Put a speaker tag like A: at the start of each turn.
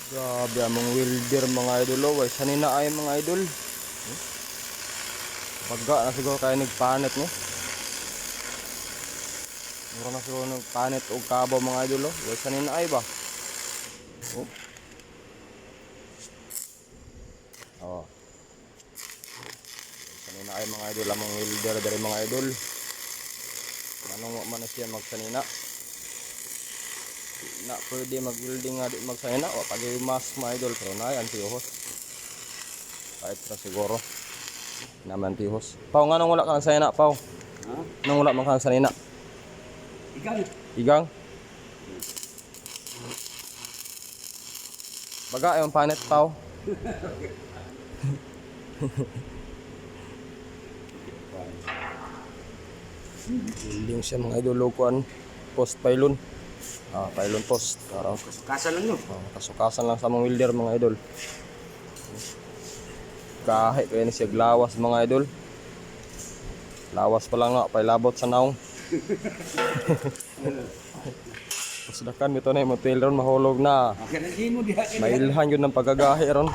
A: Grabe among welder mga idol oh. Way sanina ay mga idol. Baga na siguro kayo nagpanit no. Mura na siguro nagpanit og kabaw mga idol oh. Way sanina ay ba? Oh. Oh. Sanina ay mga idol among welder dari mga idol. Anong man na siya magsanina? Na pwede mag-welding nga di magsanina o pagay mas mga idol pero na yan tihos. Kahit na siguro naman tihos. Pao nga nung wala kang sanina pao? Ha? Nung wala man kang sanina? Igang. Igang? Baga yung panet pao. Welding siya mga idol lokuan. Post pylon. Pylon post.
B: Kasukasan lang yun.
A: Kasukasan lang sa mga welder mga idol. Kahit kaya na siya glawas mga idol. Lawas pa lang nga, pailabot sa naong. Sudakan ito na yung motel ron, mahulog na. Mailhan yun ng pagagahi ron.